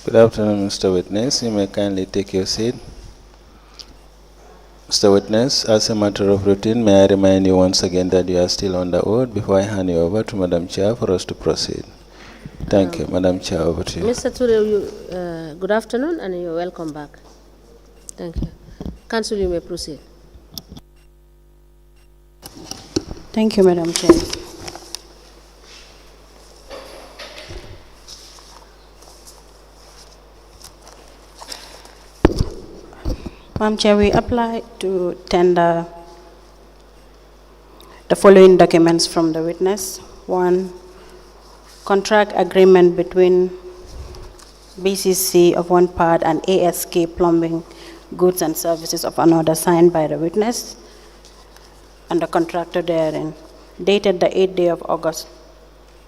Good afternoon, Mr. Witness. You may kindly take your seat. Mr. Witness, as a matter of routine, may I remind you once again that you are still on the oath before I hand you over to Madam Chair for us to proceed. Thank you. Madam Chair, over to you. Mr. Touray, good afternoon and you're welcome back. Thank you. Council, you may proceed. Thank you, Madam Chair. Madam Chair, we apply to tender the following documents from the witness. One, contract agreement between BCC of one part and ASK Plumbing Goods and Services of another, signed by the witness and the contractor therein, dated the 8th day of August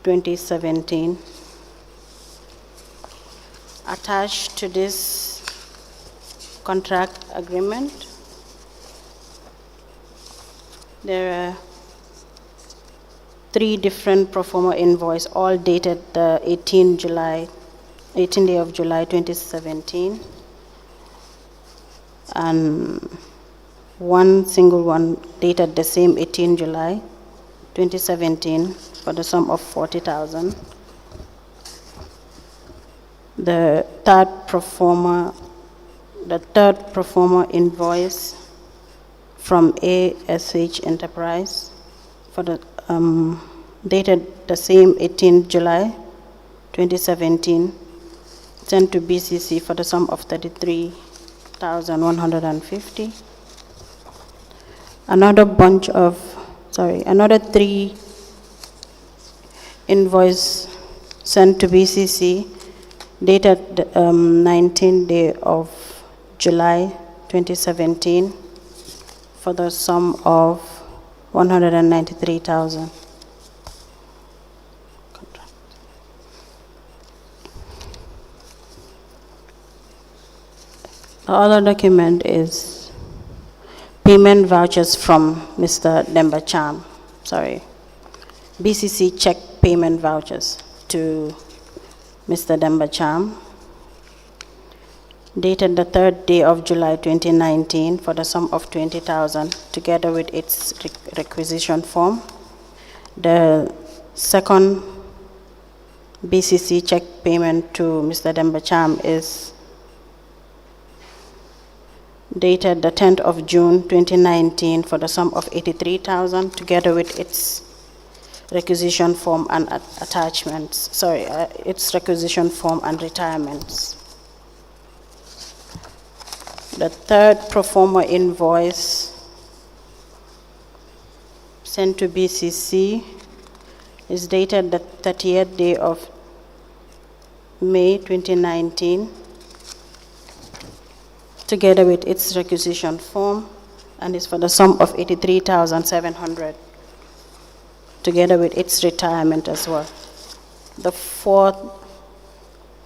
2017. Attached to this contract agreement, there are 3 different pro forma invoice, all dated the 18th day of July 2017, and one single one dated the same 18 July 2017 for the sum of 40,000. The third pro forma invoice from ASH Enterprise for the dated the same 18 July 2017, sent to BCC for the sum of 33,150. Another 3 invoice sent to BCC dated the 19th day of July 2017 for the sum of 193,000. The other document is payment vouchers from Mr. Dembacham. BCC check payment vouchers to Mr. Dembacham, dated the 3rd day of July 2019 for the sum of 20,000, together with its requisition form. The second BCC check payment to Mr. Dembacham is dated the 10th of June 2019 for the sum of 83,000, together with its requisition form and attachments. Its requisition form and retirements. The third pro forma invoice sent to BCC is dated the 30th day of May 2019, together with its requisition form, and is for the sum of 83,700, together with its retirement as well. The fourth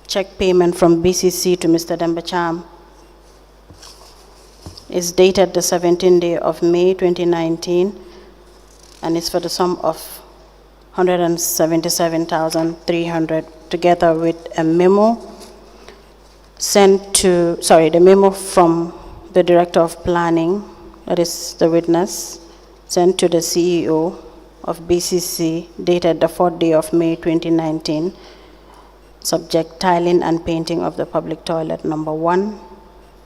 check payment from BCC to Mr. Dembacham is dated the 17th day of May 2019, and is for the sum of 177,300, together with a memo the memo from the Director of Planning, that is the witness, sent to the CEO of BCC, dated the 4th day of May 2019, subject tiling and painting of the public toilet number 1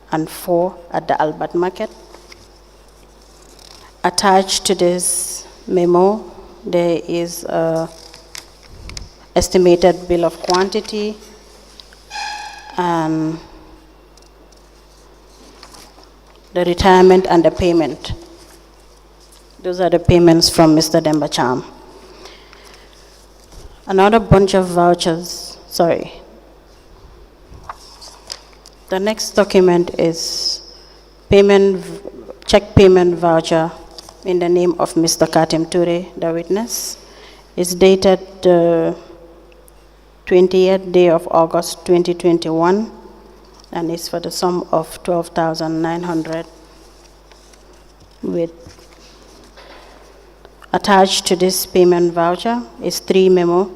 and 4 at the Albert Market. Attached to this memo, there is a estimated bill of quantity and the retirement and the payment. Those are the payments from Mr. Dembacham. Another bunch of vouchers, The next document is check payment voucher in the name of Mr. Katim Touray, the witness. It's dated the 20th day of August 2021, and it's for the sum of 12,900, with attached to this payment voucher is 3 memo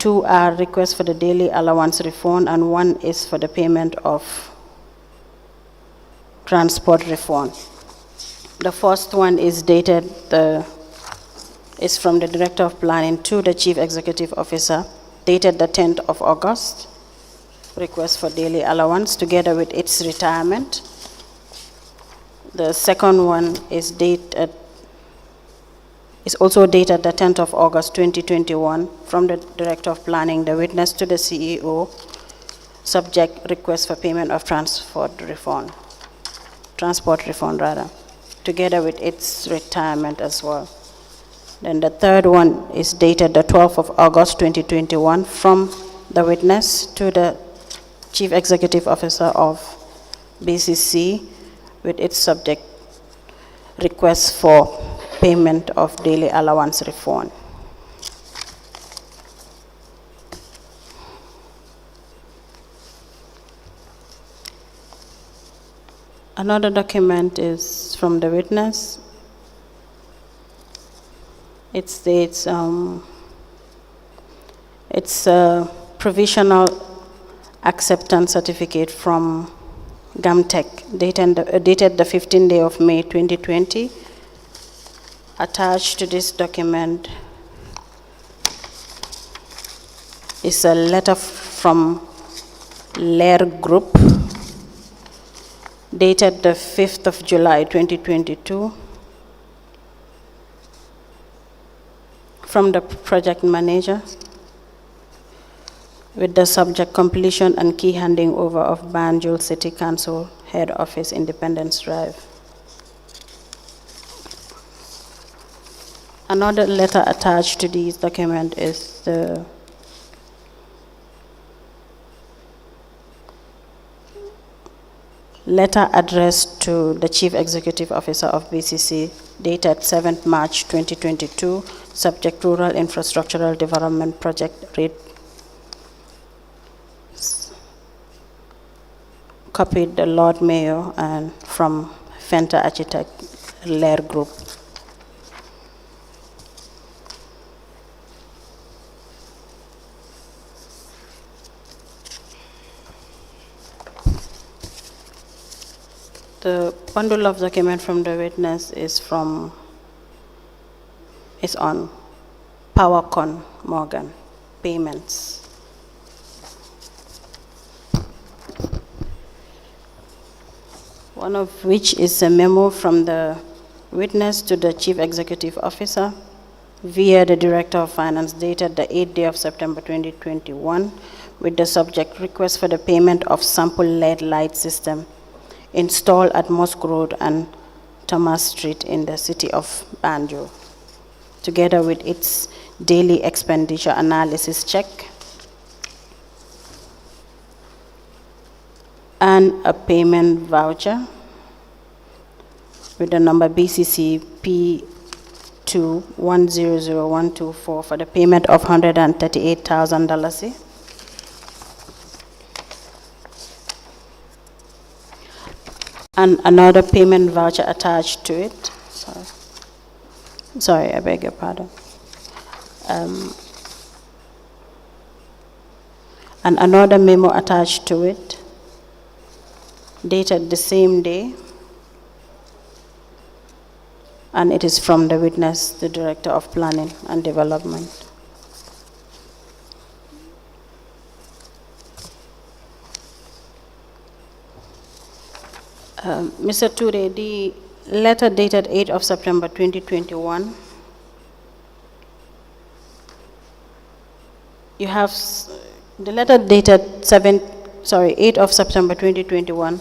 2 are requests for the daily allowance refund, and 1 is for the payment of transport refund. The first one is dated, is from the Director of Planning to the Chief Executive Officer, dated the 10th of August, request for daily allowance together with its retirement. The second one is also dated the 10th of August 2021 from the Director of Planning, the witness to the CEO, subject request for payment of transport refund rather, together with its retirement as well. Then the third one is dated the 12th of August 2021 from the witness to the Chief Executive Officer of BCC with its subject request for payment of daily allowance refund. Another document is from the witness. It states it's a provisional acceptance certificate from GAMTech dated the 15th day of May 2020. Attached to this document is a letter from Lair Group dated the 5th of July 2022 from the project manager with the subject completion and key handing over of Banjul City Council Head Office, Independence Drive. Another letter attached to this document is the letter addressed to the Chief Executive Officer of BCC dated 7th March 2022, subject Rural Infrastructural Development Project rate. Copied the Lord Mayor and from Fenta Architect Lair Group. The bundle of document from the witness is on PowerCon Morgan payments. One of which is a memo from the witness to the Chief Executive Officer via the Director of Finance dated the 8th day of September 2021 with the subject request for the payment of sample LED light system installed at Mosque Road and Thomas Street in the city of Banjul, together with its daily expenditure analysis check and a payment voucher with the number BCC P2100124 for the payment of $138,000. And another payment voucher attached to it. Sorry, I beg your pardon. And another memo attached to it, dated the same day, and it is from the witness, the Director of Planning and Development. Mr. Touray, the letter dated 8th of September 2021, you have the letter dated 8th of September 2021.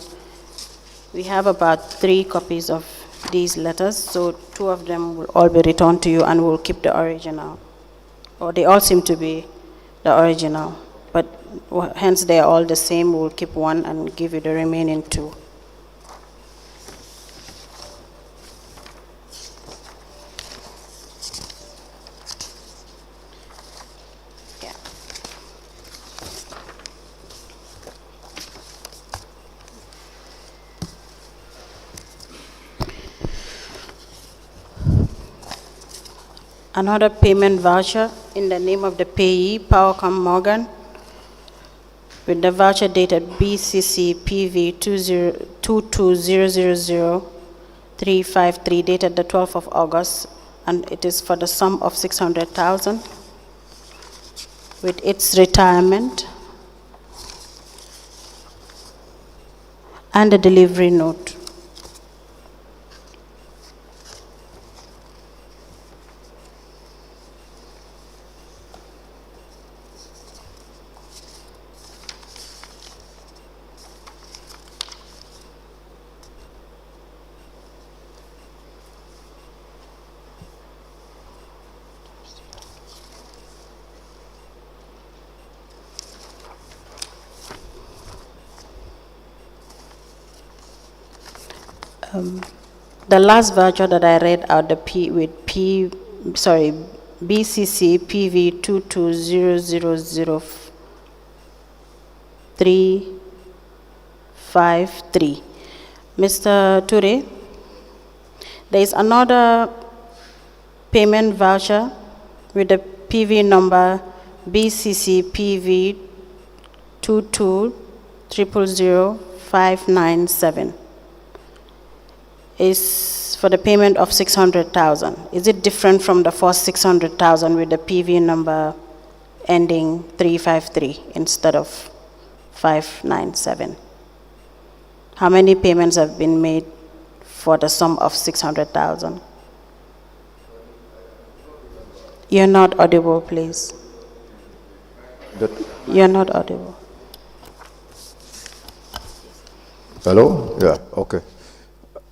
We have about 3 copies of these letters, so 2 of them will all be returned to you and we'll keep the original. Or they all seem to be the original, but hence they are all the same. We'll keep 1 and give you the remaining 2. Another payment voucher in the name of the payee, Powercom Morgan, with the voucher dated BCC PV 220000353, dated the 12th of August, and it is for the sum of 600,000 with its retirement and a delivery note. The last voucher that I read out, the BCC PV 220000353. Mr. Touray, there is another payment voucher with the PV number BCC PV 220000597. Is for the payment of 600,000. Is it different from the first 600,000 with the PV number ending 353 instead of 597? How many payments have been made for the sum of 600,000? You're not audible, please. You're not audible. Hello? Yeah, okay.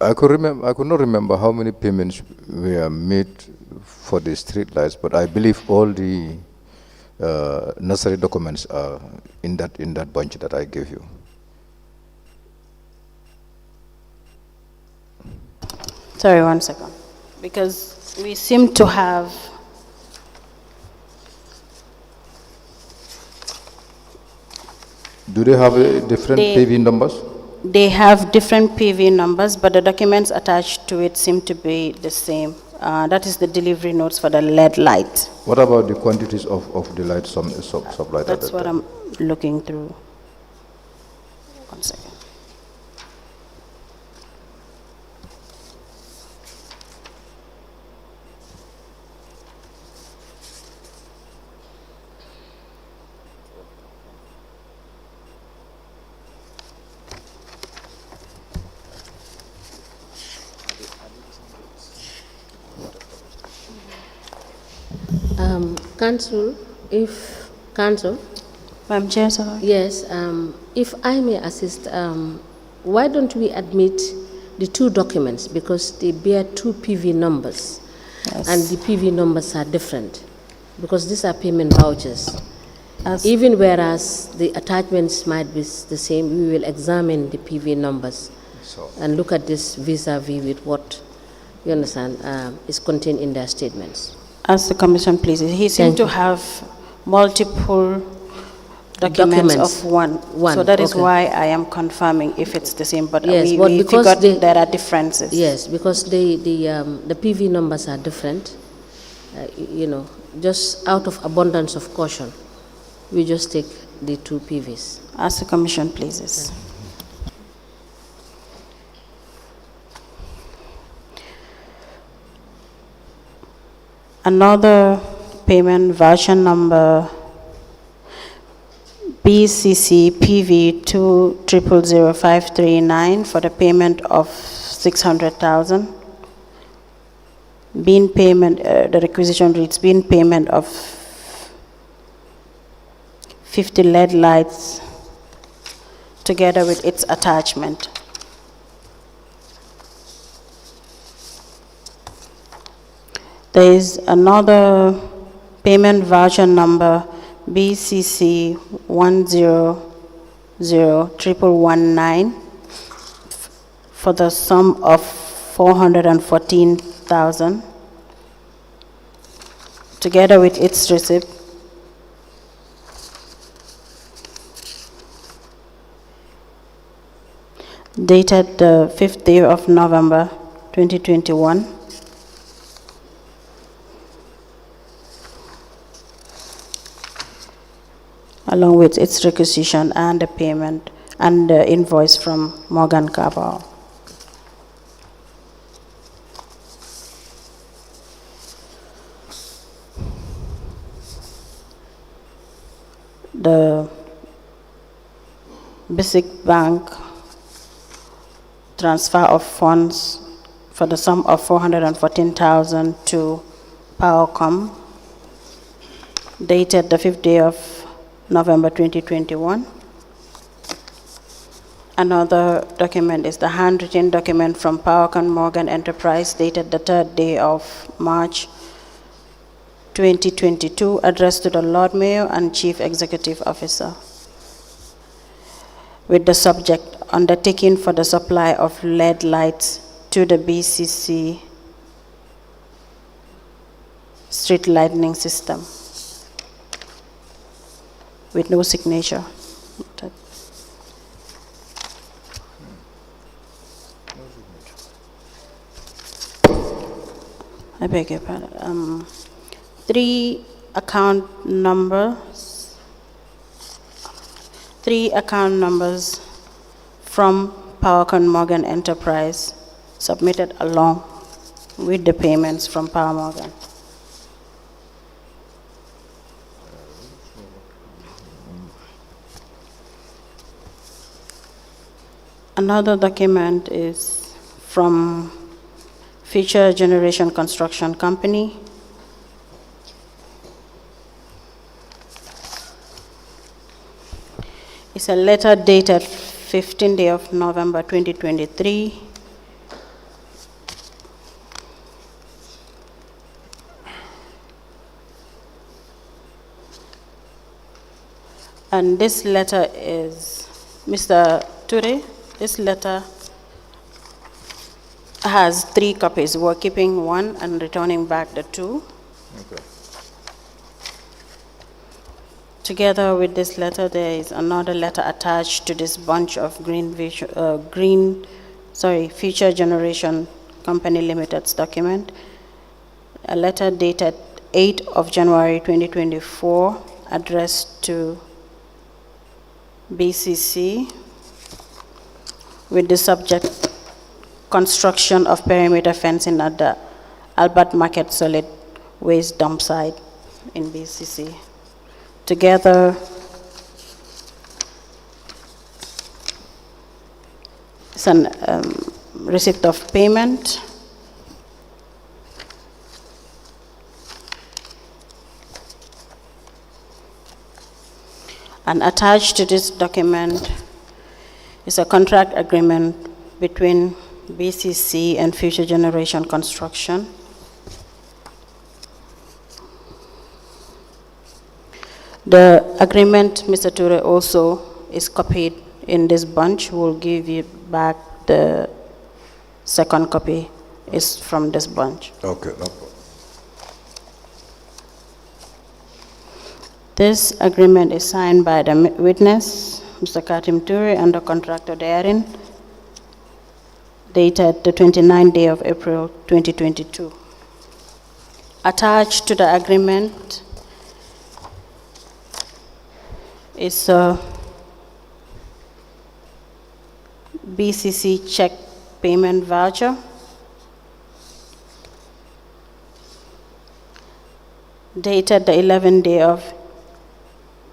I could not remember how many payments were made for the street lights, but I believe all the necessary documents are in that bunch that I gave you. Sorry, 1 second. Because we seem to have Do they have different PV numbers? They have different PV numbers, but the documents attached to it seem to be the same. That is the delivery notes for the LED light. What about the quantities of the light supplied? That's what I'm looking through. 1 second. Council, Madam Chair, sir. yes, if I may assist, why don't we admit the two documents because they bear two PV numbers, Yes. and the PV numbers are different because these are payment vouchers. Even whereas the attachments might be the same, we will examine the PV numbers and look at this vis-a-vis with what, you understand, is contained in their statements. As the commission pleases, he seemed to have multiple documents of one. So that is okay. why I am confirming if it's the same, but Yes, we because figured there are differences. Yes, because the PV numbers are different. You know, just out of abundance of caution, we just take the two PVs. As the commission pleases. Another payment voucher number BCC PV 2000539 for the payment of 600,000. Bean payment, the requisition reads bean payment of 50 LED lights together with its attachment. There is another payment voucher number BCC 1001119 for the sum of 414,000 together with its receipt. Dated the 5th day of November 2021. along with its requisition and the payment and the invoice from Morgan Cabral. The Basic Bank transfer of funds for the sum of 414,000 to Powercom, dated the 5th day of November 2021. Another document is the handwritten document from Powercom Morgan Enterprise, dated the 3rd day of March 2022, addressed to the Lord Mayor and Chief Executive Officer, with the subject undertaking for the supply of LED lights to the BCC street lighting system, with no signature. I beg your pardon. 3 account numbers from Powercom Morgan Enterprise submitted along with the payments from Power Morgan. Another document is from Future Generation Construction Company. It's a letter dated 15th day of November 2023. And this letter is Mr. Touray. This letter has 3 copies. We're keeping 1 and returning back the 2. Okay. Together with this letter, there is another letter attached to this bunch of Future Generation Company Limited's document. A letter dated 8th of January 2024, addressed to BCC, with the subject construction of perimeter fencing at the Albert Market solid waste dump site in BCC. Together, it's an receipt of payment, and attached to this document is a contract agreement between BCC and Future Generation Construction. The agreement, Mr. Touray, also is copied in this bunch. We'll give you back the second copy is from this bunch. Okay, no problem. This agreement is signed by the witness, Mr. Katim Touray, and the contractor therein, dated the 29th day of April 2022. Attached to the agreement is a BCC check payment voucher dated the 11th day of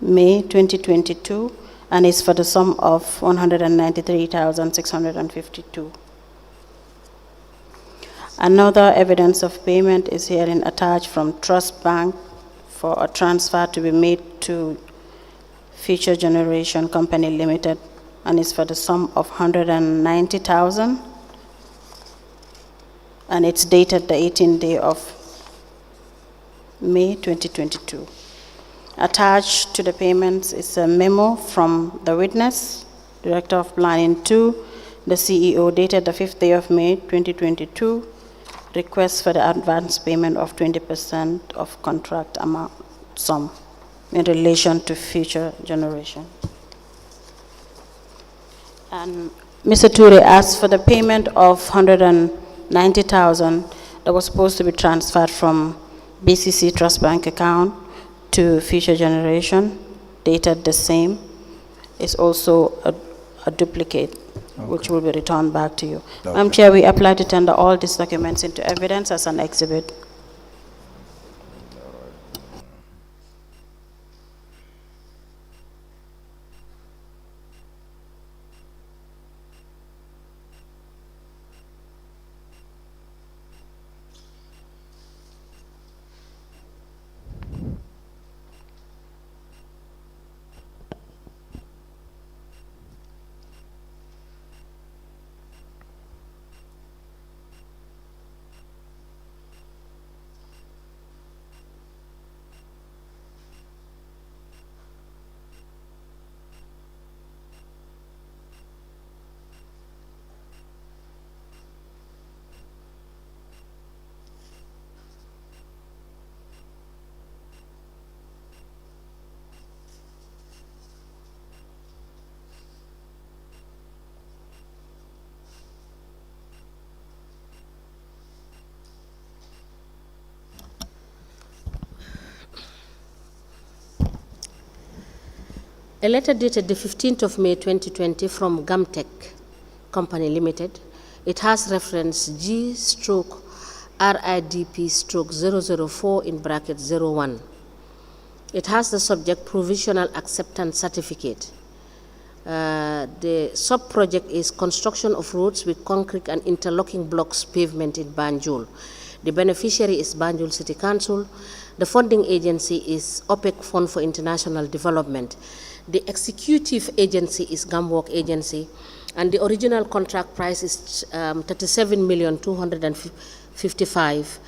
May 2022, and is for the sum of 193,652. Another evidence of payment is herein attached from Trust Bank for a transfer to be made to Future Generation Company Limited, and is for the sum of 190,000, and it's dated the 18th day of May 2022. Attached to the payments is a memo from the witness, Director of Planning 2, the CEO, dated the 5th day of May 2022, request for the advance payment of 20% of contract amount sum in relation to Future Generation. And Mr. Touray asked for the payment of 190,000 that was supposed to be transferred from BCC Trust Bank account to Future Generation, dated the same is also a duplicate, which will be returned back to you. Madam Chair, we apply to tender all these documents into evidence as an exhibit. A letter dated the 15th of May 2020 from Gamtech Company Limited. It has reference G/RIDP/004 in bracket 01. It has the subject provisional acceptance certificate. The sub-project is construction of roads with concrete and interlocking blocks pavement in Banjul. The beneficiary is Banjul City Council. The funding agency is OPEC Fund for International Development. The executive agency is Gamwork Agency, and the original contract price is $37,255,000,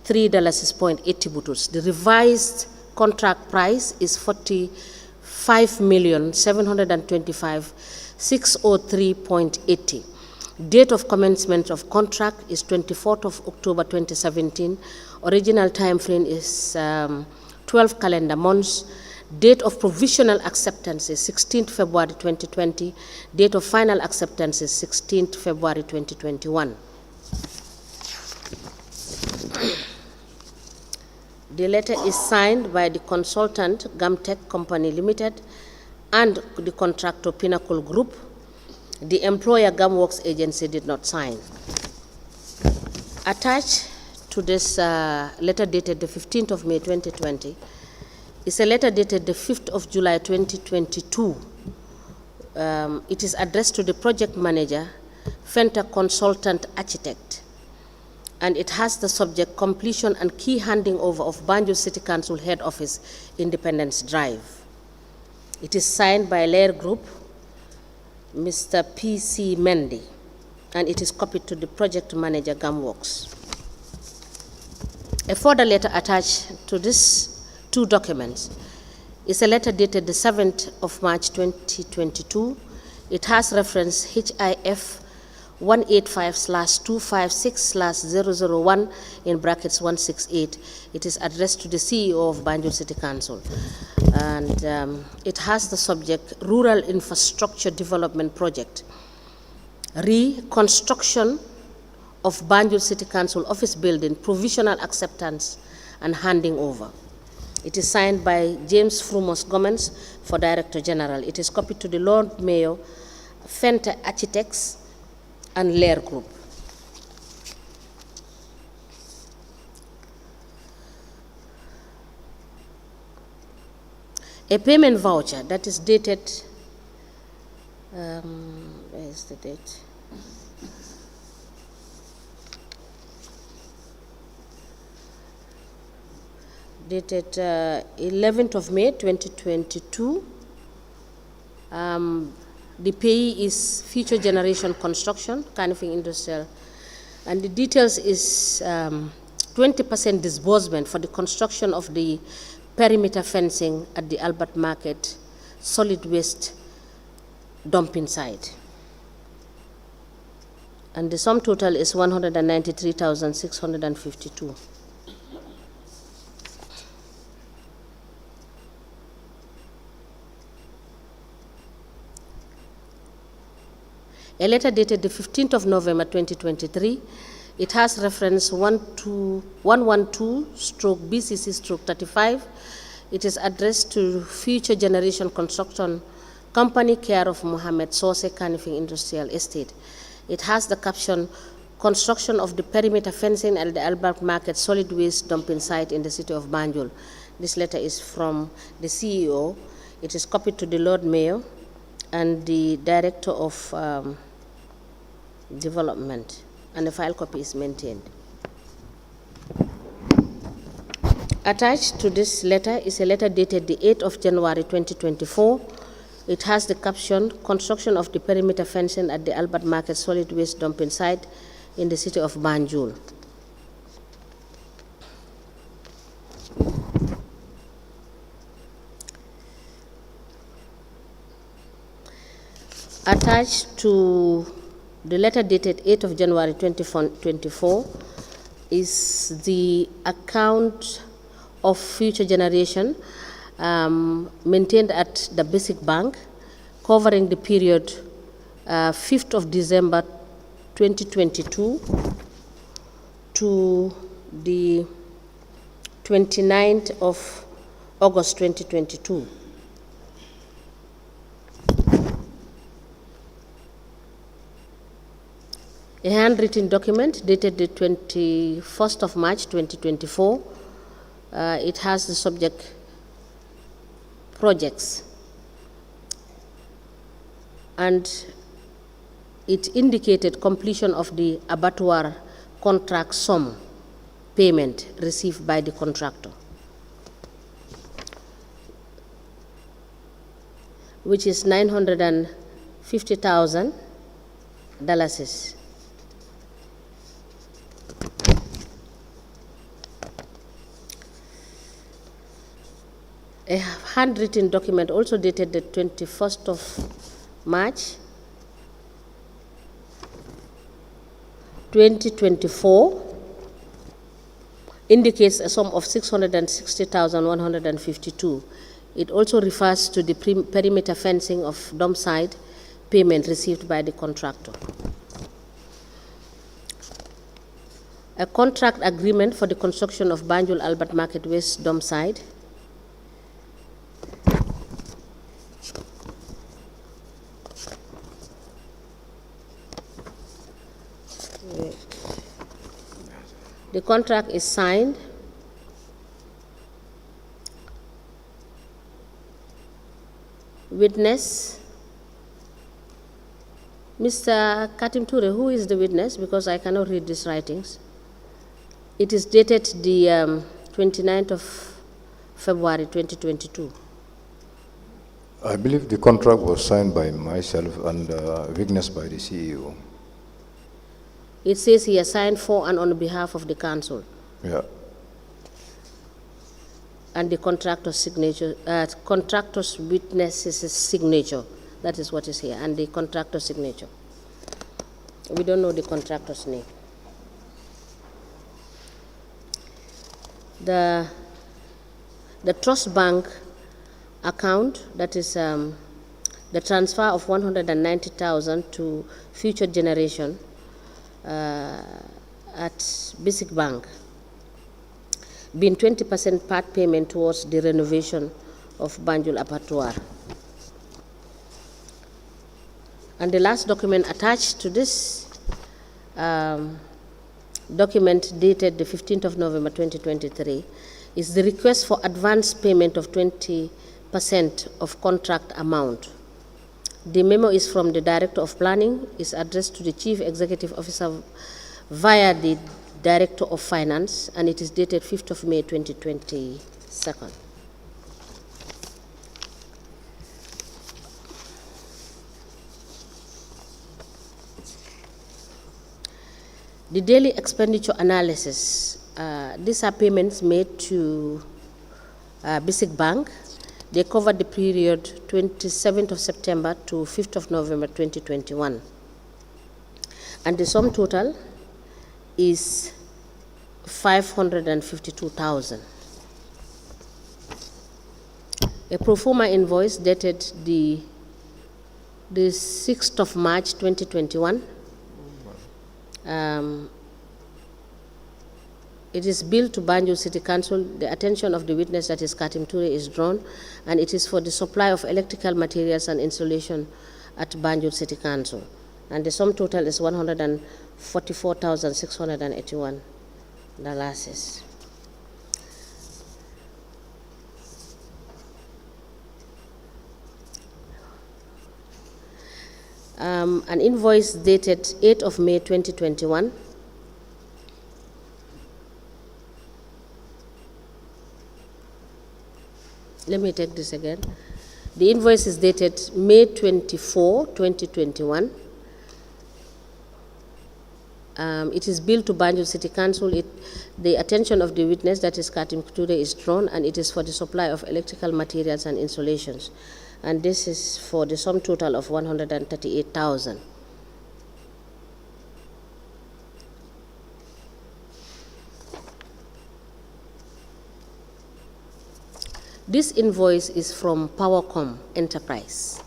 $3.80 butus. The revised contract price is $45,725,603.80. Date of commencement of contract is 24th of October 2017. Original time frame is 12 calendar months. Date of provisional acceptance is 16th February 2020. Date of final acceptance is 16th February 2021. The letter is signed by the consultant, Gamtech Company Limited, and the contractor, Pinnacle Group. The employer, Gamworks Agency, did not sign. Attached to this letter dated the 15th of May 2020 is a letter dated the 5th of July 2022. It is addressed to the project manager, Fenta Consultant Architect, and it has the subject completion and key handing over of Banjul City Council Head Office, Independence Drive. It is signed by Lair Group, Mr. P.C. Mendy, and it is copied to the project manager, Gamworks. A further letter attached to these two documents is a letter dated the 7th of March 2022. It has reference HIF 185/256/001 in brackets 168. It is addressed to the CEO of Banjul City Council. And it has the subject Rural Infrastructure Development Project, reconstruction of Banjul City Council office building, provisional acceptance and handing over. It is signed by James Frumos Gomez for Director General. It is copied to the Lord Mayor, Fenta Architects, and Lair Group. A payment voucher that is dated, where is the date? Dated 11th of May 2022. The payee is Future Generation Construction, Canifing Industrial, and the details is 20% disbursement for the construction of the perimeter fencing at the Albert Market solid waste dumping site. And the sum total is 193,652. A letter dated the 15th of November 2023. It has reference 112/BCC/35. It is addressed to Future Generation Construction Company, care of Mohammed Sose Kanifing Industrial Estate. It has the caption, construction of the perimeter fencing at the Albert Market solid waste dumping site in the city of Banjul. This letter is from the CEO. It is copied to the Lord Mayor and the Director of Development, and the file copy is maintained. Attached to this letter is a letter dated the 8th of January 2024. It has the caption, construction of the perimeter fencing at the Albert Market solid waste dumping site in the city of Banjul. Attached to the letter dated 8th of January 2024 is the account of Future Generation maintained at the Basic Bank, covering the period 5th of December 2022 to the 29th of August 2022. A handwritten document dated the 21st of March 2024. It has the subject projects, and it indicated completion of the abattoir contract sum payment received by the contractor, which is $950,000. A handwritten document also dated the 21st of March 2024 indicates a sum of $660,152. It also refers to the perimeter fencing of dump site payment received by the contractor. A contract agreement for the construction of Banjul Albert Market Waste dump site. The contract is signed witness Mr. Katim Touray. Who is the witness? Because I cannot read these writings. It is dated the 29th of February 2022. I believe the contract was signed by myself and witnessed by the CEO. It says he has signed for and on behalf of the council. Yeah. And the contractor's signature, contractor's witness's signature. That is what is here, and the contractor's signature. We don't know the contractor's name. The trust bank account, that is the transfer of 190,000 to Future Generation at Basic Bank, being 20% part payment towards the renovation of Banjul Abattoir. And the last document attached to this document dated the 15th of November 2023 is the request for advance payment of 20% of contract amount. The memo is from the Director of Planning, is addressed to the Chief Executive Officer via the Director of Finance, and it is dated 5th of May 2022. The daily expenditure analysis, these are payments made to Basic Bank. They cover the period 27th of September to 5th of November 2021. And the sum total is 552,000. A pro forma invoice dated the 6th of March 2021 It is billed to Banjul City Council. The attention of the witness, that is Katim Touray, is drawn, and it is for the supply of electrical materials and installation at Banjul City Council. And the sum total is $144,681. An invoice dated 8th of May 2021. Let me take this again. The invoice is dated May 24, 2021. It is billed to Banjul City Council. The attention of the witness, that is Katim Touray, is drawn, and it is for the supply of electrical materials and installations. And this is for the sum total of $138,000. This invoice is from Powercom Enterprise.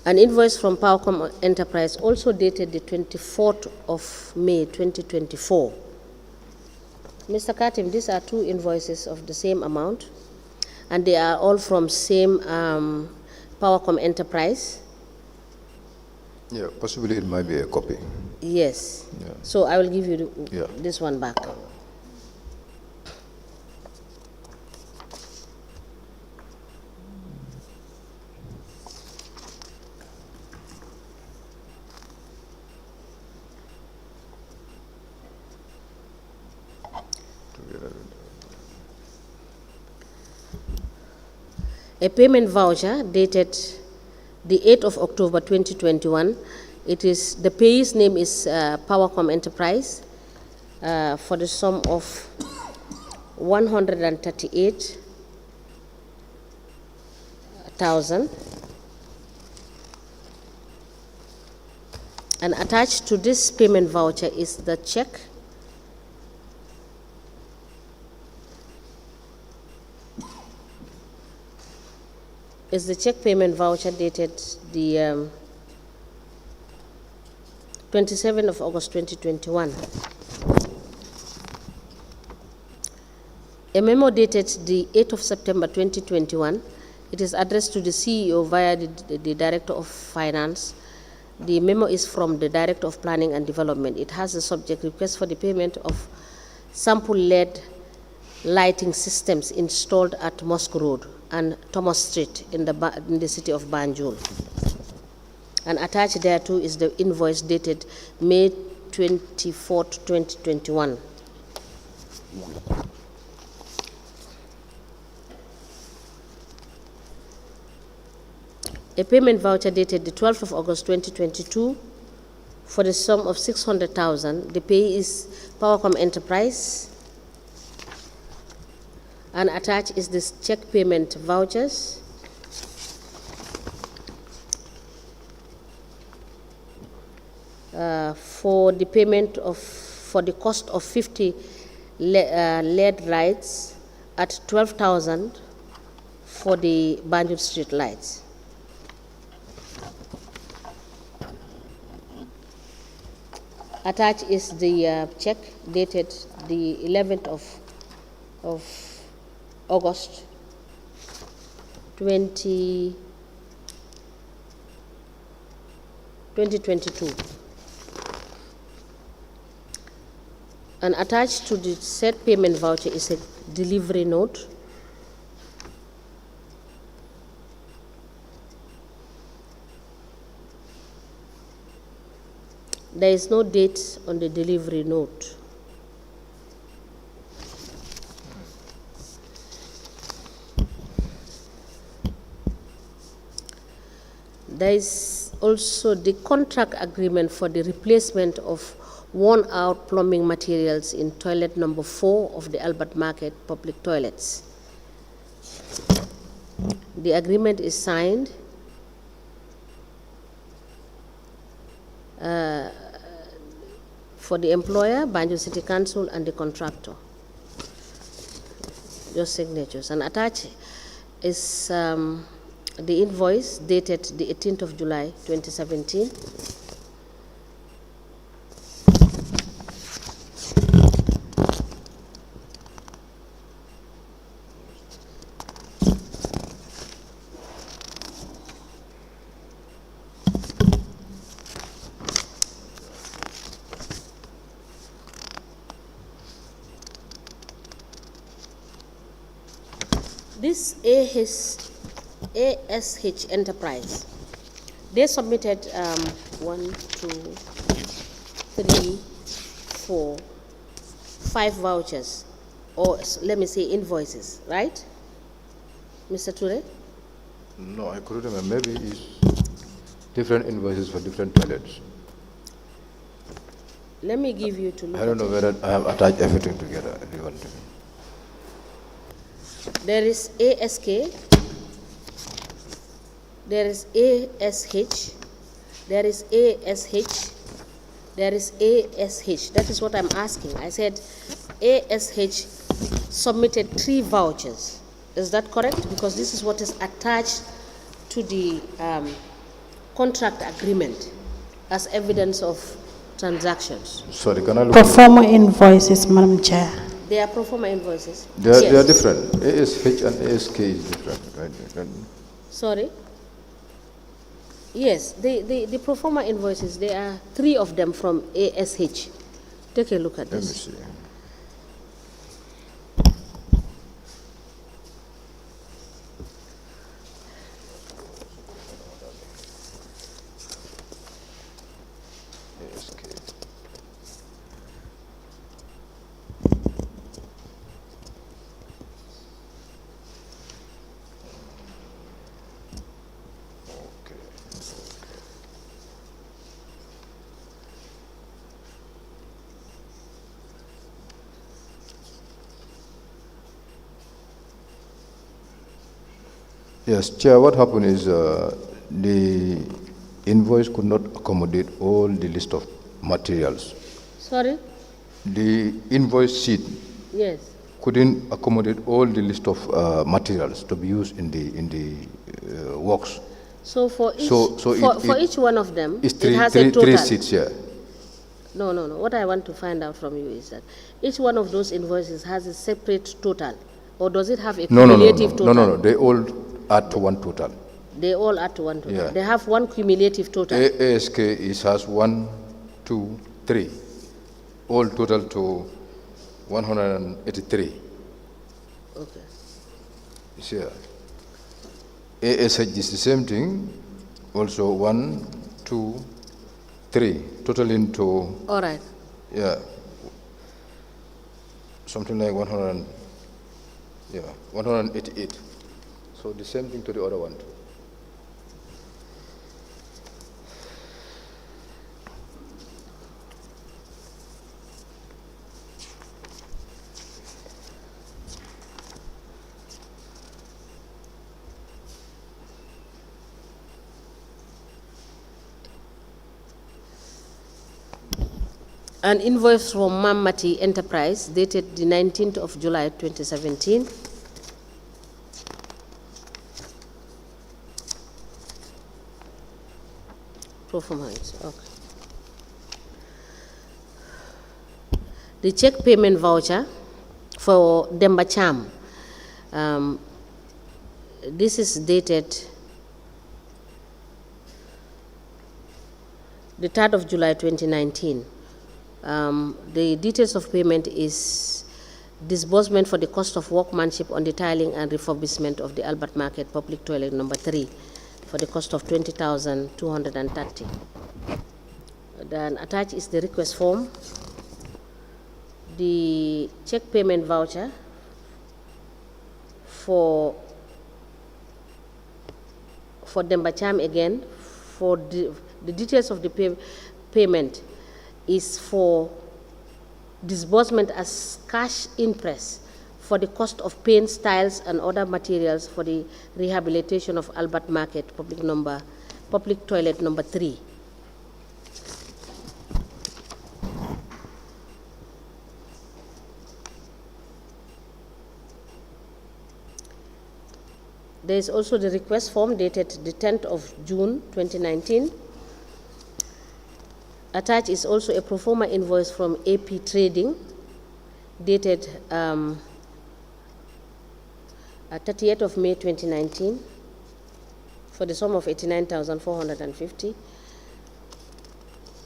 An invoice from Powercom Enterprise, also dated the 24th of May 2024. Mr. Katim, these are two invoices of the same amount, and they are all from same Powercom Enterprise. Yeah, possibly it might be a copy. Yes. Yeah. So I will give you this one back. A payment voucher dated the 8th of October 2021. The payee's name is Powercom Enterprise for the sum of $138,000. And attached to this payment voucher is the check payment voucher dated the 27th of August 2021. A memo dated the 8th of September 2021. It is addressed to the CEO via the Director of Finance. The memo is from the Director of Planning and Development. It has a subject: request for the payment of sample LED lighting systems installed at Mosque Road and Thomas Street in the city of Banjul. And attached thereto is the invoice dated May 24, 2021. A payment voucher dated the 12th of August 2022 for the sum of $600,000. The payee is Powercom Enterprise. And attached is this check payment vouchers for the payment for the cost of 50 LED lights at $12,000 for the Banjul Street lights. Attached is the check dated the 11th of August 2022. And attached to the said payment voucher is a delivery note. There is no date on the delivery note. There is also the contract agreement for the replacement of worn-out plumbing materials in toilet number 4 of the Albert Market public toilets. The agreement is signed for the employer, Banjul City Council, and the contractor. Your signatures. And attached is the invoice dated the 18th of July 2017. This ASH Enterprise, they submitted 1, 2, 3, 4, 5 vouchers, or let me say invoices, right? Mr. Touray? No, I couldn't remember. Maybe it's different invoices for different toilets. Let me give you to look I don't know whether I have attached everything together. If you want to. There is ASK, there is ASH, there is ASH, there is ASH. That is what I'm asking. I said ASH submitted 3 vouchers. Is that correct? Because this is what is attached to the contract agreement as evidence of transactions. Sorry, can I look? Performer invoices, Madam Chair. They are pro forma invoices. They are different. ASH and ASK is different, right? Sorry? Yes, the pro forma invoices, there are 3 of them from ASH. Take a look at Let me this. see. ASK. Yes, Chair, what happened is the invoice could not accommodate all the list of materials. Sorry? The invoice sheet Yes. couldn't accommodate all the list of materials to be used in the works. So for each, for each one of them, It's it has a total. three sheets here. No. What I want to find out from you is that each one of those invoices has a separate total, or does it have a cumulative total? No. They all add to one total. They all add to one total. Yeah. They have one cumulative total. ASK has 1, 2, 3, all total to 183. Okay. It's here. ASH is the same thing, also 1, 2, 3, total into, All right. yeah, something like 188. So the same thing to the other one. An invoice from Mamati Enterprise dated the 19th of July 2017. Performance, okay. The check payment voucher for Demba Cham. This is dated the 3rd of July 2019. The details of payment is disbursement for the cost of workmanship on the tiling and refurbishment of the Albert Market Public Toilet number 3 for the cost of 20,230. Then attached is the request form, the check payment voucher for Demba Cham again. For the details of the payment is for disbursement as cash interest for the cost of paints, tiles, and other materials for the rehabilitation of Albert Market Public Toilet number 3. There is also the request form dated the 10th of June 2019. Attached is also a pro forma invoice from AP Trading dated 30th of May 2019 for the sum of 89,450.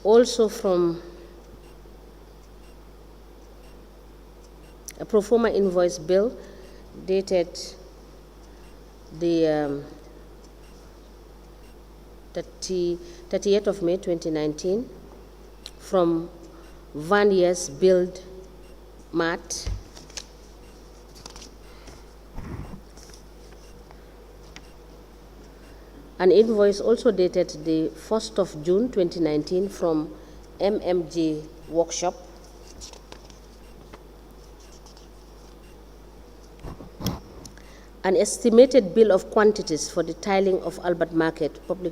Also from a pro forma invoice bill dated the 30th of May 2019 from Vanier's Build Mart an invoice also dated the 1st of June 2019 from MMJ Workshop an estimated bill of quantities for the tiling of Albert Market, public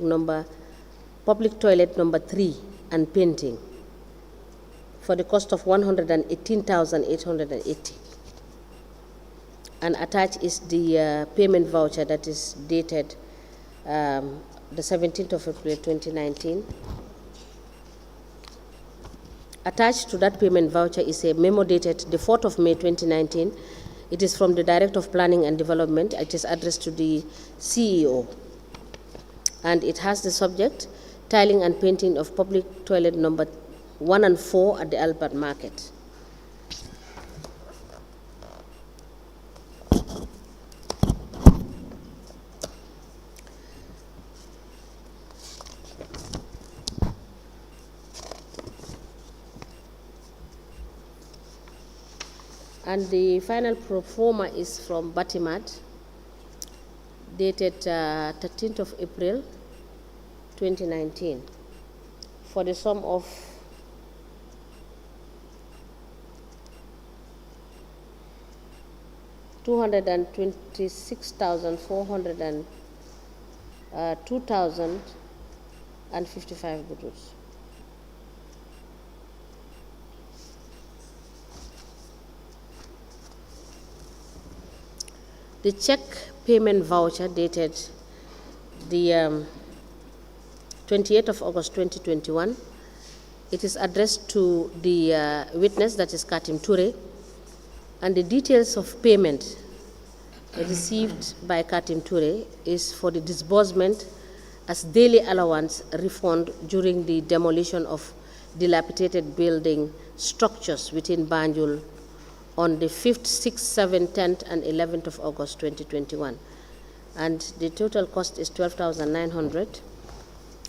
toilet number 3 and painting for the cost of 118,880. And attached is the payment voucher that is dated the 17th of April 2019. Attached to that payment voucher is a memo dated the 4th of May 2019. It is from the Director of Planning and Development. It is addressed to the CEO. And it has the subject, tiling and painting of public toilet number 1 and 4 at the Albert Market. And the final pro forma is from Batimat, dated 13th of April 2019, for the sum of $226,400 and 2,055 buduts. The check payment voucher dated the 28th of August 2021. It is addressed to the witness, that is Katim Touray, and the details of payment received by Katim Touray is for the disbursement as daily allowance refund during the demolition of dilapidated building structures within Banjul on the 5th, 6th, 7th, 10th, and 11th of August 2021. And the total cost is 12,900.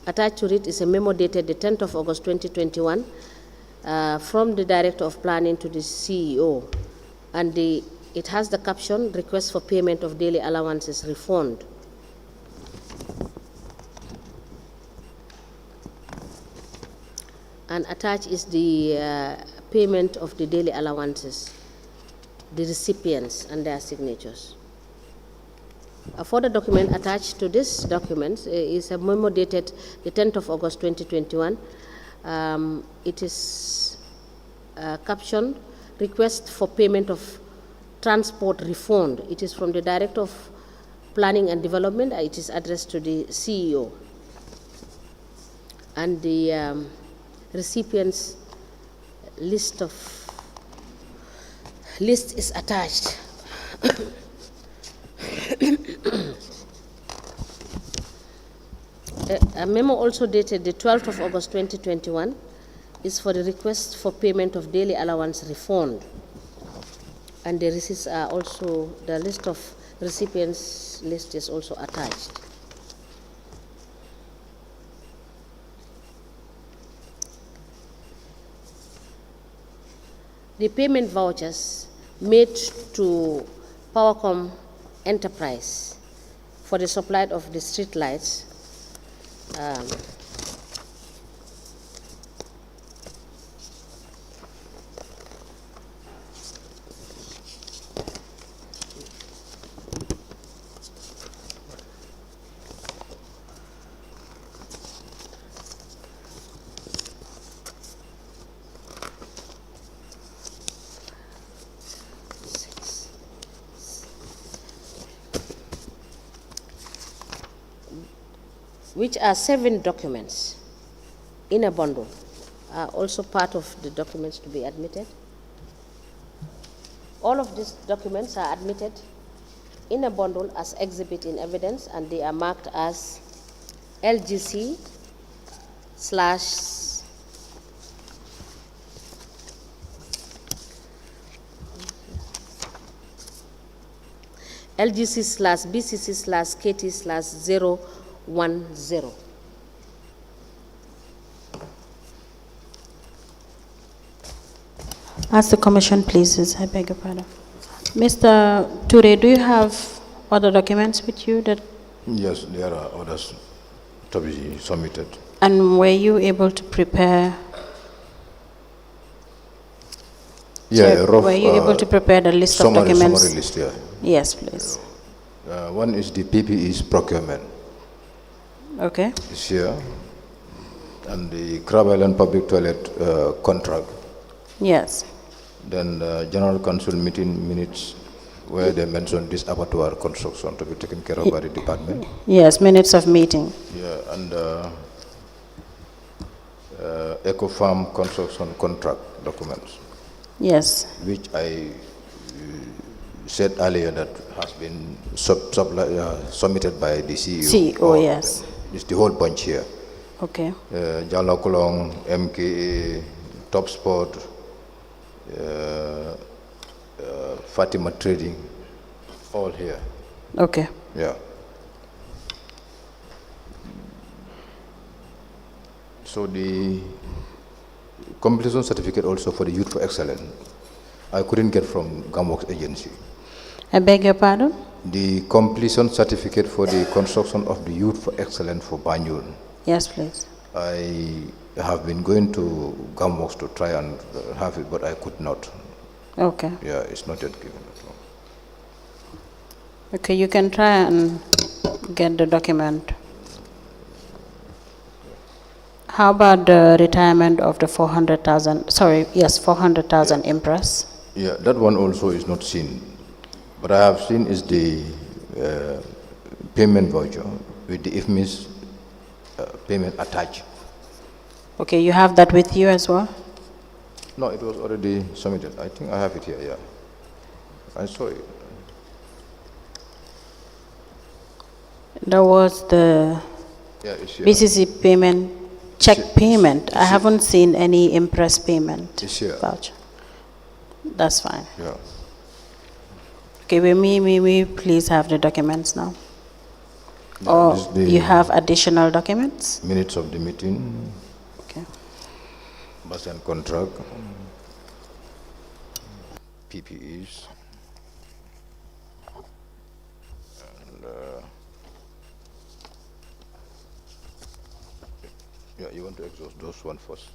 Attached to it is a memo dated the 10th of August 2021 from the Director of Planning to the CEO. And it has the caption, request for payment of daily allowances refund. And attached is the payment of the daily allowances, the recipients and their signatures. A further document attached to this document is a memo dated the 10th of August 2021. It is captioned, request for payment of transport refund. It is from the Director of Planning and Development. It is addressed to the CEO. And the recipients list is attached. A memo also dated the 12th of August 2021 is for the request for payment of daily allowance refund. And the receipts are also, the list of recipients list is also attached. The payment vouchers made to Powercom Enterprise for the supply of the street lights which are 7 documents in a bundle, are also part of the documents to be admitted. All of these documents are admitted in a bundle as exhibit in evidence, and they are marked as LGC / LGC/BCC/KT/010. As the commission pleases, I beg your pardon. Mr. Touray, do you have other documents with you that, Yes, there are others to be submitted. and were you able to prepare? Yeah, Sir, a rough, were you able to prepare the list of summary documents? list, yeah. Yes, please. One is the PPE's procurement. Okay. It's here. And the Crab Island Public Toilet contract. Yes. Then General Council meeting minutes where they mentioned this abattoir construction to be taken care of by the department. Yes, minutes of meeting. Yeah, and Eco Farm construction contract documents, Yes. which I said earlier that has been submitted by the CEO. CEO, yes. It's the whole bunch here. Okay. Jalakulong, MKA, Top Sport, Fatima Trading, all here. Okay. Yeah. So the completion certificate also for the Youth for Excellence, I couldn't get from Gamworks agency. I beg your pardon? The completion certificate for the construction of the Youth for Excellence for Banjul. Yes, please. I have been going to Gamworks to try and have it, but I could not. Okay. Yeah, it's not yet given at all. Okay, you can try and get the document. How about the retirement of the 400,000, sorry, yes, 400,000 impress? Yeah, that one also is not seen. What I have seen is the payment voucher with the IFMIS payment attached. Okay, you have that with you as well? No, it was already submitted. I think I have it here, yeah. I saw it. There was the Yeah, it's here. BCC payment, check payment. I haven't seen any impress payment It's here. voucher. That's fine. Yeah. Okay, may we please have the documents now? Yeah, Or this is the you have additional documents? minutes of the meeting, Okay. bus and contract, PPEs, and yeah, you want to exhaust those one first.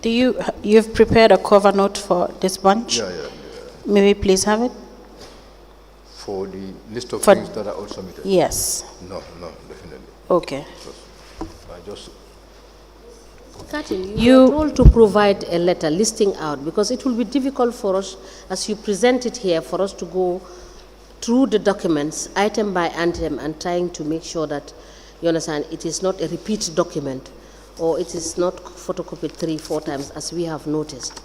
You've prepared a cover note for this bunch? Yeah, yeah, yeah. May we please have it? For the list of For- things that are all submitted? Yes. No, definitely. Okay. I just, Katim, You- you are told to provide a letter listing out, because it will be difficult for us, as you present it here, for us to go through the documents item by item and trying to make sure that, you understand, it is not a repeat document, or it is not photocopied 3-4 times, as we have noticed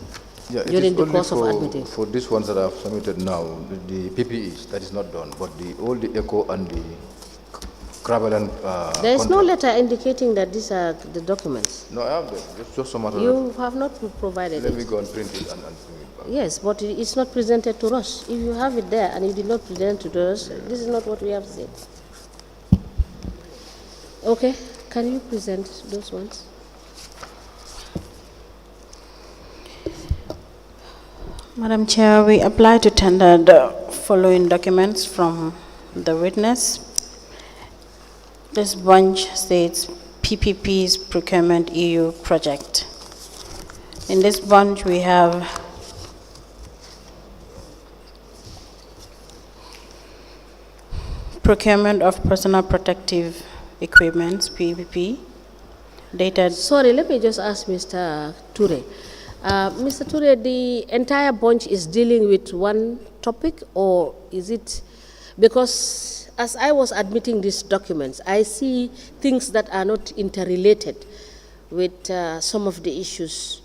yeah, it during is the only course of for- admitting. For these ones that I have submitted now, the PPEs, that is not done, but all the ECHO and the Cravalan. There is no letter indicating that these are the documents. No, I have them. It's just a matter of. You have not provided Let me it. go and print it and bring it back. Yes, but it's not presented to us. If you have it there and you did not present it to us, this is not what we have said. Okay, can you present those ones? Madam Chair, we apply to tender the following documents from the witness. This bunch states PPP's Procurement EU project. In this bunch, we have procurement of personal protective equipments, PPP, dated. Sorry, let me just ask Mr. Touray. Mr. Touray, the entire bunch is dealing with one topic, or is it, because as I was admitting these documents, I see things that are not interrelated with some of the issues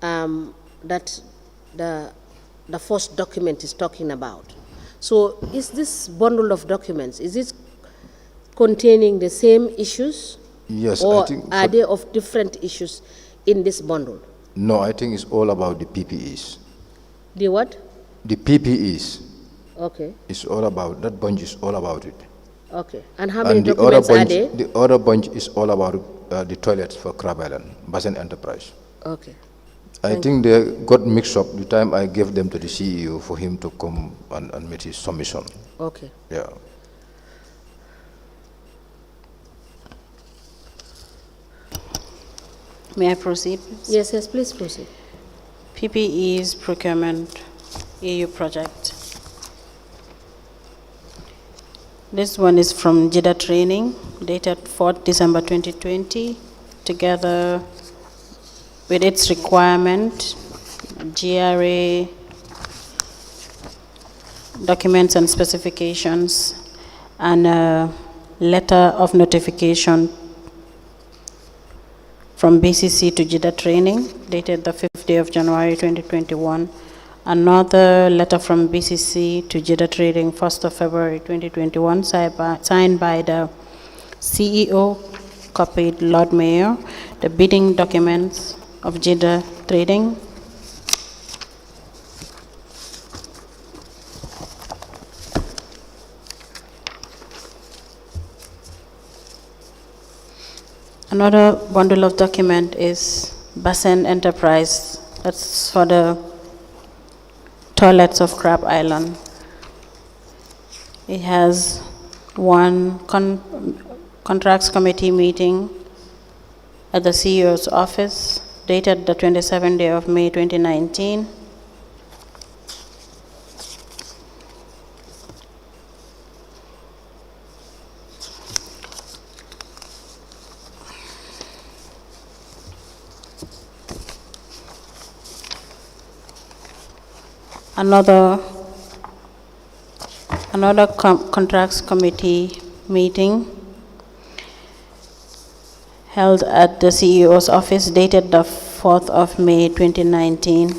that the the first document is talking about. So is this bundle of documents, is it containing the same issues? Yes, or I think. are they of different issues in this bundle? No, I think it's all about the PPEs. The what? The PPEs. Okay. It's all about, that bunch is all about it. Okay. And how many And the other documents are bunch, they? the other bunch is all about the toilets for Crab Island, Basin Enterprise. Okay. I think they got mixed up the time I gave them to the CEO for him to come and meet his submission. Okay. Yeah. May I proceed? Yes, yes, please proceed. PPEs procurement EU project. This one is from JIDA training, dated 4th December 2020, together with its requirement, GRA, documents and specifications, and a letter of notification from BCC to JIDA training, dated the 5th day of January 2021. Another letter from BCC to JIDA training, 1st of February 2021, signed by the CEO, copied Lord Mayor, the bidding documents of JIDA trading. Another bundle of document is Basin Enterprise. That's for the toilets of Crab Island. It has one contracts committee meeting at the CEO's office, dated the 27th day of May 2019. Another contracts committee meeting held at the CEO's office, dated the 4th of May 2019.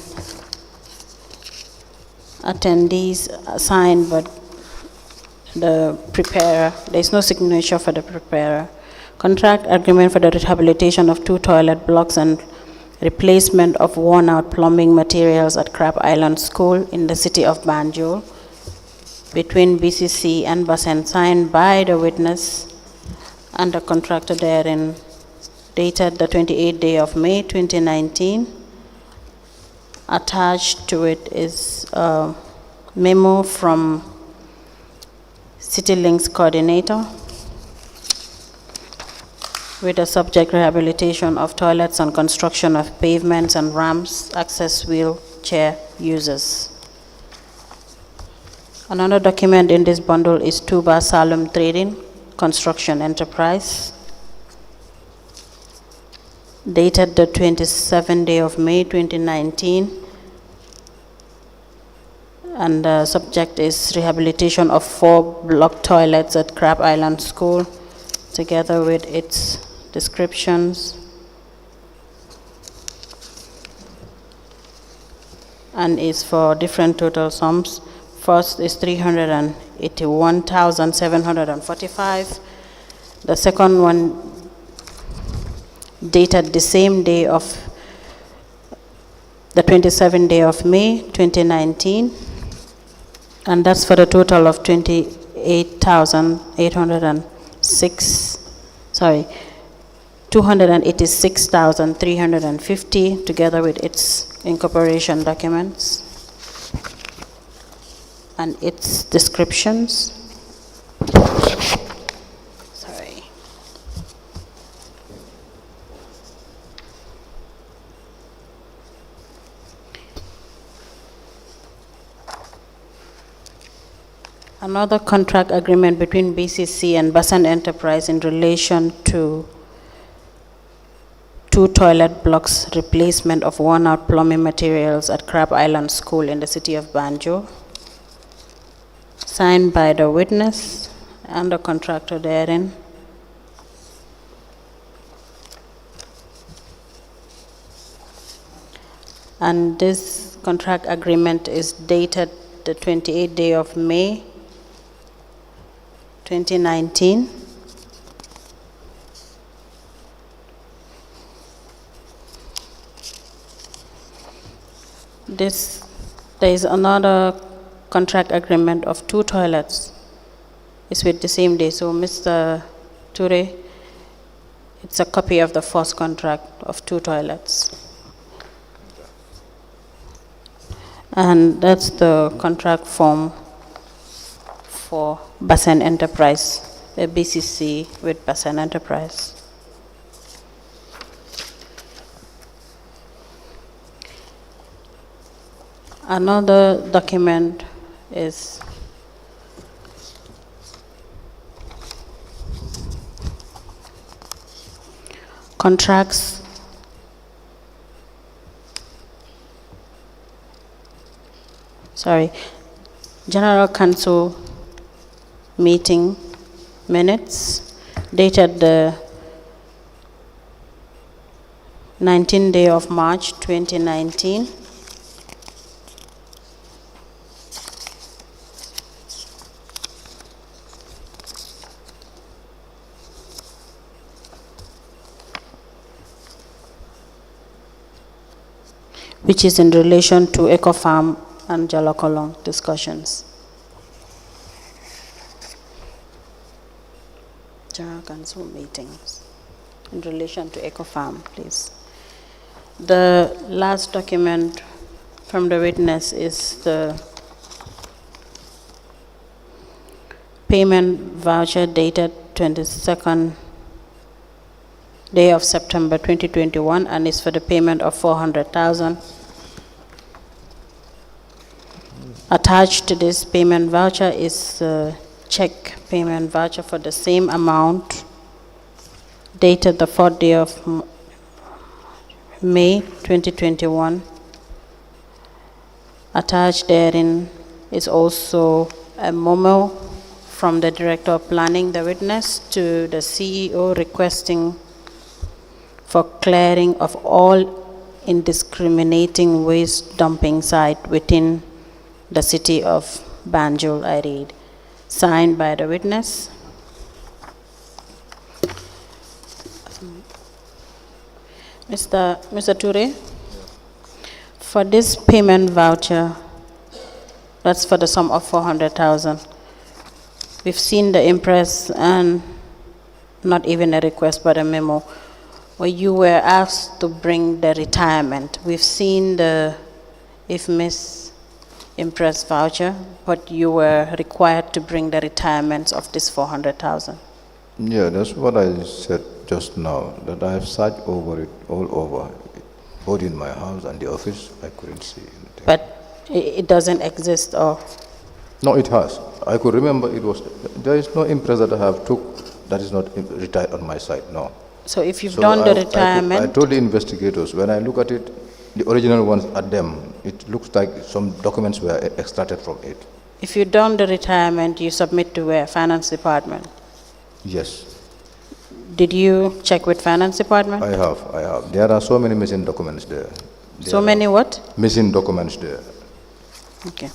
Attendees signed, but the preparer, there is no signature for the preparer. Contract agreement for the rehabilitation of 2 toilet blocks and replacement of worn-out plumbing materials at Crab Island School in the city of Banjul between BCC and Basin, signed by the witness and the contractor therein, dated the 28th day of May 2019. Attached to it is a memo from CityLink's coordinator with the subject rehabilitation of toilets and construction of pavements and ramps, access wheelchair users. Another document in this bundle is Tuba Salum Trading Construction Enterprise, dated the 27th day of May 2019, and the subject is rehabilitation of 4 block toilets at Crab Island School, together with its descriptions, and is for different total sums. First is 381,745. The second one dated the same day of the 27th day of May 2019, and that's for the total of 286,350, together with its incorporation documents and its descriptions. Sorry. Another contract agreement between BCC and Basin Enterprise in relation to 2 toilet blocks replacement of worn-out plumbing materials at Crab Island School in the city of Banjul, signed by the witness and the contractor therein. And this contract agreement is dated the 28th day of May, 2019. There is another contract agreement of 2 toilets. It's with the same day. So, Mr. Touray, it's a copy of the first contract of 2 toilets. And that's the contract form for Basen Enterprise, the BCC with Basen Enterprise. Another document is contracts General Council meeting minutes dated the 19th day of March 2019. Which is in relation to Ecofarm and Jalakolong discussions. General Council meetings in relation to Ecofarm, please. The last document from the witness is the payment voucher dated 22nd day of September 2021 and is for the payment of 400,000. Attached to this payment voucher is a check payment voucher for the same amount dated the 4th day of May 2021. Attached therein is also a memo from the Director of Planning, the witness, to the CEO requesting for clearing of all indiscriminating waste dumping site within the city of Banjul, I read. Signed by the witness. Mr. Touray, for this payment voucher, that's for the sum of 400,000. We've seen the impress and not even a request but a memo where you were asked to bring the retirement. We've seen the IFMIS impress voucher, but you were required to bring the retirements of this 400,000. Yeah, that's what I said just now, that I have searched over it, all over, both in my house and the office. I couldn't see anything. But it doesn't exist, or? No, it has. I could remember it was, there is no impress that I have took that is not retired on my side, no. So if you've done the retirement? I told the investigators, when I look at it, the original ones at them, it looks like some documents were extracted from it. If you've done the retirement, you submit to where? Finance Department? Yes. Did you check with Finance Department? I have. There are so many missing documents there. So many what? Missing documents there. Okay.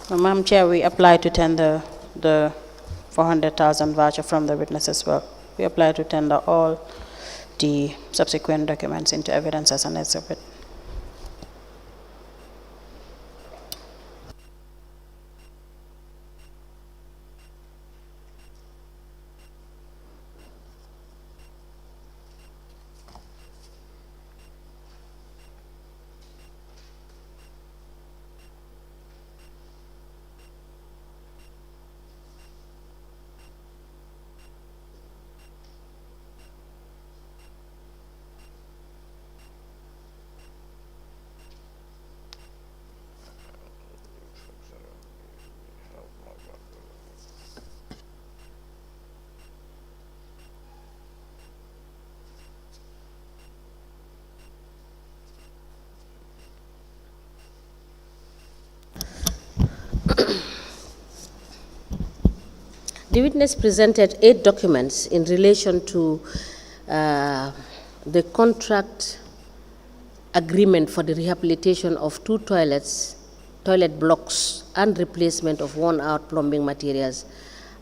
Well, Madam Chair, we apply to tender the 400,000 voucher from the witness as well. We apply to tender all the subsequent documents into evidence as an exhibit. The witness presented 8 documents in relation to the contract agreement for the rehabilitation of 2 toilet blocks and replacement of worn-out plumbing materials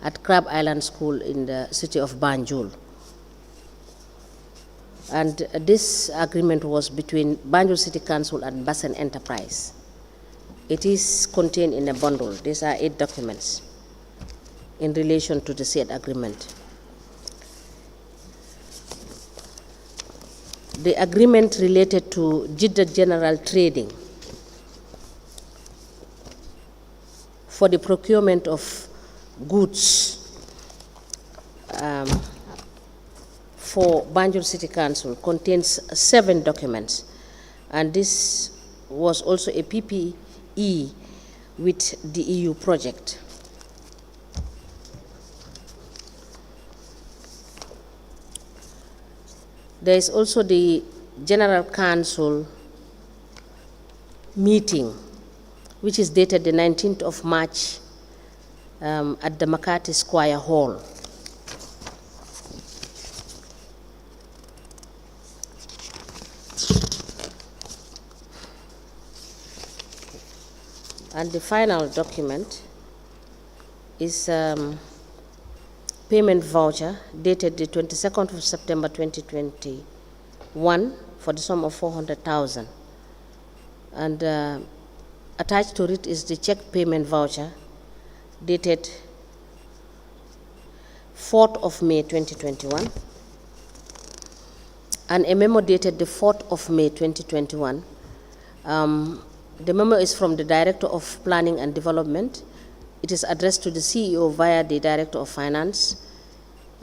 at Crab Island School in the city of Banjul. And this agreement was between Banjul City Council and Basen Enterprise. It is contained in a bundle. These are 8 documents in relation to the said agreement. The agreement related to Jeddah General Trading for the procurement of goods for Banjul City Council contains 7 documents, and this was also a PPE with the EU project. There is also the General Council meeting, which is dated the 19th of March at the Makati Square Hall. And the final document is payment voucher dated the 22nd of September 2021 for the sum of 400,000. And attached to it is the check payment voucher dated 4th of May 2021 and a memo dated the 4th of May 2021. The memo is from the Director of Planning and Development. It is addressed to the CEO via the Director of Finance.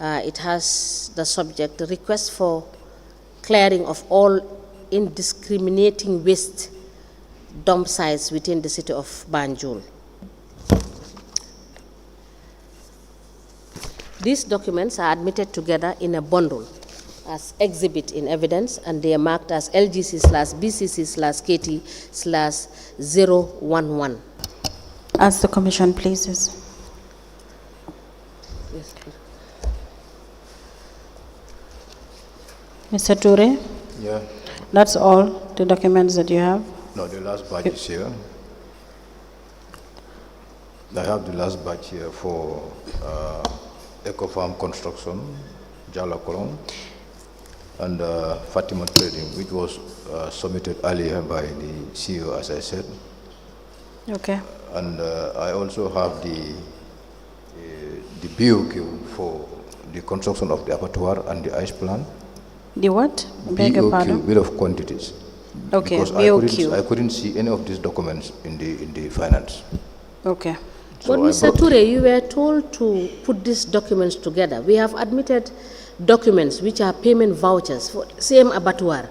It has the subject, the request for clearing of all indiscriminating waste dump sites within the city of Banjul. These documents are admitted together in a bundle as exhibit in evidence, and they are marked as LGC/BCC/KT/011. As the Commission pleases. Yes, please. Mr. Touray, Yeah. that's all the documents that you have? No, the last batch is here. I have the last batch here for Eco Farm Construction, Jala Kolong, and Fatima Trading, which was submitted earlier by the CEO, as I said. Okay. And I also have the BOQ for the construction of the abattoir and the ice plant. The what? Beg your BOQ, pardon? bill of quantities. Okay, Because BOQ. I couldn't see any of these documents in the finance. Okay. But So Mr. Touray, you were told to put these documents together. We have admitted documents which are payment vouchers for same abattoir.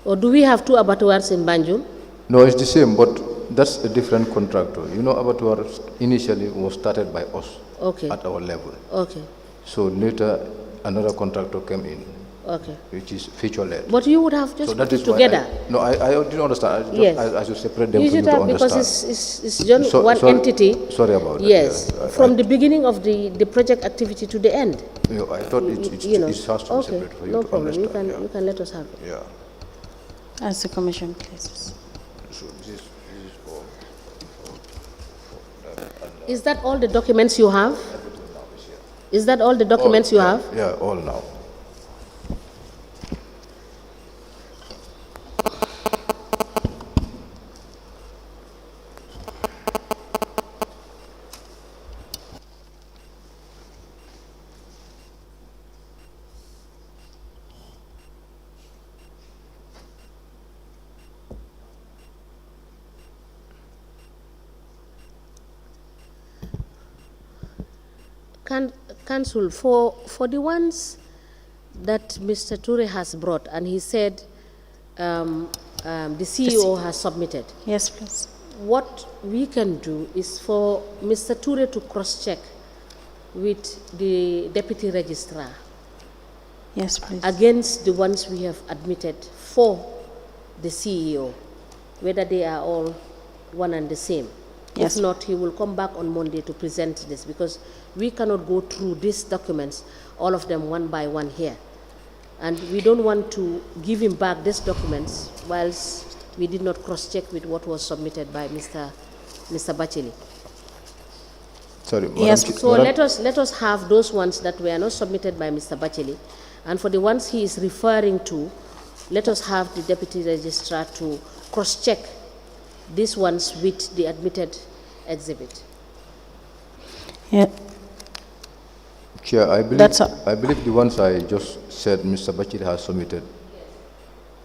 Or do we have 2 abattoirs in Banjul? No, it's the same, but that's a different contractor. You know, abattoir initially was started by us Okay. at our level. Okay. So later, another contractor came in, Okay. which is feature-led. But you would have just So put that it is why together. I didn't understand. Yes. I should separate them You for you should to have, because understand. it's just one Sorry- entity. Sorry about that. Yes, Yeah, from the beginning of the project activity to the end. You know, I thought it has to be Okay, separate for you no to problem. You understand. can, you can let us have it. Yeah. As the Commission pleases. So this is all. Is that all the documents you have? Is that all the documents you have? Yeah, all now. Council, for the ones that Mr. Touray has brought, and he said the CEO has submitted, Yes, please. what we can do is for Mr. Touray to cross-check with the Deputy Registrar Yes, please. against the ones we have admitted for the CEO, whether they are all one and the same. Yes. If not, he will come back on Monday to present this, because we cannot go through these documents, all of them one by one here. And we don't want to give him back these documents whilst we did not cross-check with what was submitted by Mr. Bacheli. Sorry, Yes. So let us have those ones that were not submitted by Mr. Bacheli, and for the ones he is referring to, let us have the deputy registrar to cross-check these ones with the admitted exhibit. Yeah. Chair, I That's believe the ones I just said Mr. Bachir has submitted,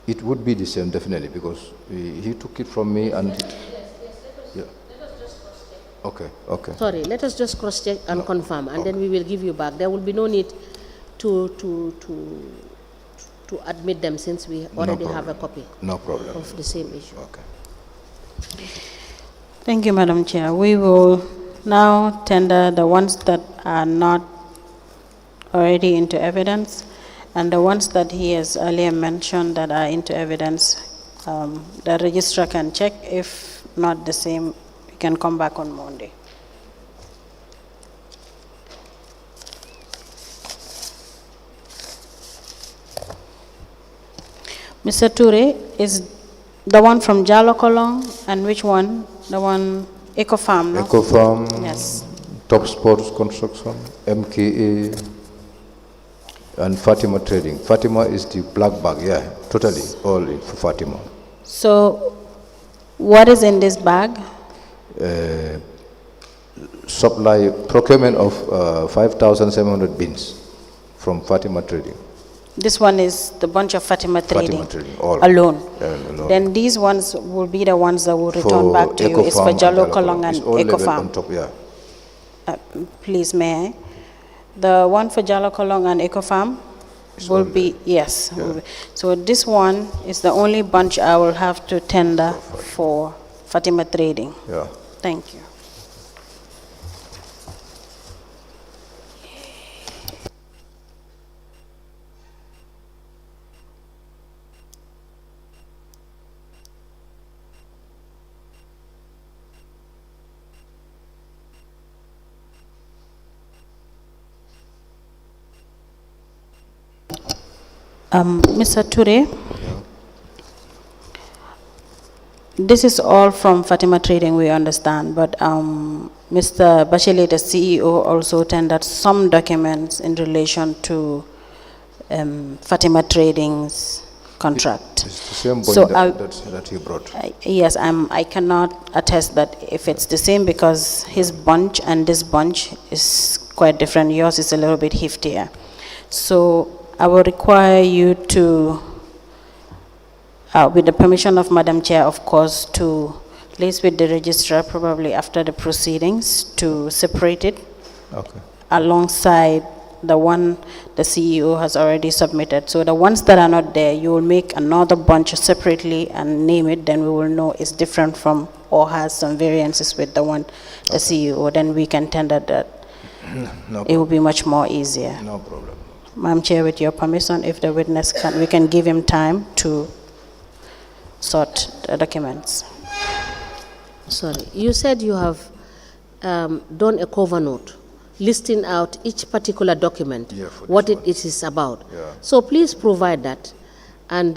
it would be the same definitely because he took it from me and yeah. Okay, okay. Sorry, let us just cross-check and confirm, and then we will give you back. There will be no need to admit them since we already have a copy No problem. of the same issue. Okay. Thank you, Madam Chair. We will now tender the ones that are not already into evidence, and the ones that he has earlier mentioned that are into evidence, the registrar can check. If not the same, we can come back on Monday. Mr. Touray, is the one from Jalo Kolong, and which one? The one, Eco Farm, no? Eco Farm, Yes. Top Sports Construction, MKA, and Fatima Trading. Fatima is the black bag, yeah, totally, all in for Fatima. So, what is in this bag? Supply, procurement of 5,700 bins from Fatima Trading. This one is the bunch of Fatima Trading, Fatima Trading, all. alone. Alone. Then these ones will be the ones that will return For back to you. Eco It's for Farm Jalo and Kolong It's and all Eco level Farm. on top, yeah. Please, may I? The one for Jalo Kolong and Eco Farm will all be, yes. Yeah. will be. So this one is the only bunch I will have to tender for Fatima Trading. Yeah. Thank you. Mr. Touray, this is all from Fatima Trading, we understand, but Mr. Bachelet, the CEO, also tendered some documents in relation to Fatima Trading's contract. It's the same So point that he brought. Yes, I cannot attest that if it's the same because his bunch and this bunch is quite different. Yours is a little bit heftier. So I will require you to, with the permission of Madam Chair, of course, to liaise with the registrar probably after the proceedings to separate it Okay. alongside the one the CEO has already submitted. So the ones that are not there, you will make another bunch separately and name it, then we will know it's different from or has some variances with the one the CEO. Then we can tender that. No It will be much more easier. No problem. Madam Chair, with your permission, if the witness can, we can give him time to sort the documents. Sorry, you said you have done a cover note listing out each particular document, Yeah, for what this it is about. Yeah. So please provide that and